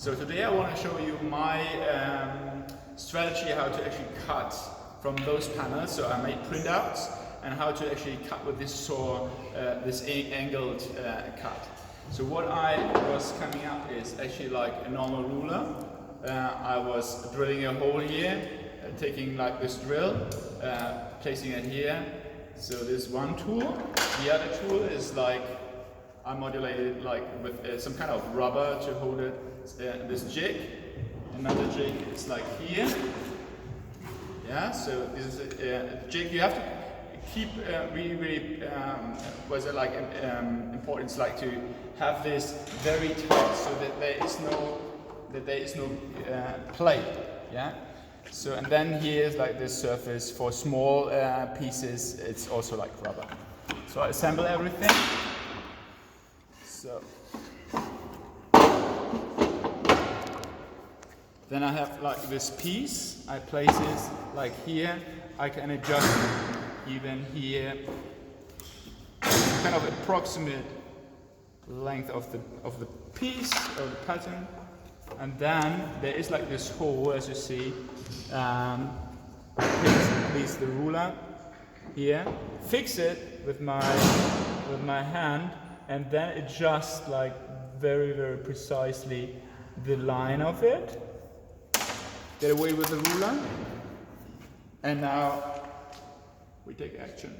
So today I want to show you my strategy how to actually cut from those panels. So I made printouts and how to actually cut with this saw, this angled cut. So what I was coming up is actually like a normal ruler. I was drilling a hole here, taking like this drill, placing it here. So this one tool. The other tool is like I modulated like with some kind of rubber to hold it. This jig. Another jig is like here. Yeah. So this is a jig. You have to keep really was it like importance like to have this very tight so that there is no play. Yeah. So and then here is like this surface for small pieces. It's also like rubber. So I assemble everything. So then I have like this piece. I place it like here. I can adjust even here. Kind of approximate length of the piece or the pattern. And then there is like this hole, as you see. Place the ruler here. Fix it with my hand, and then adjust like very precisely the line of it. Get away with the ruler. And now we take action.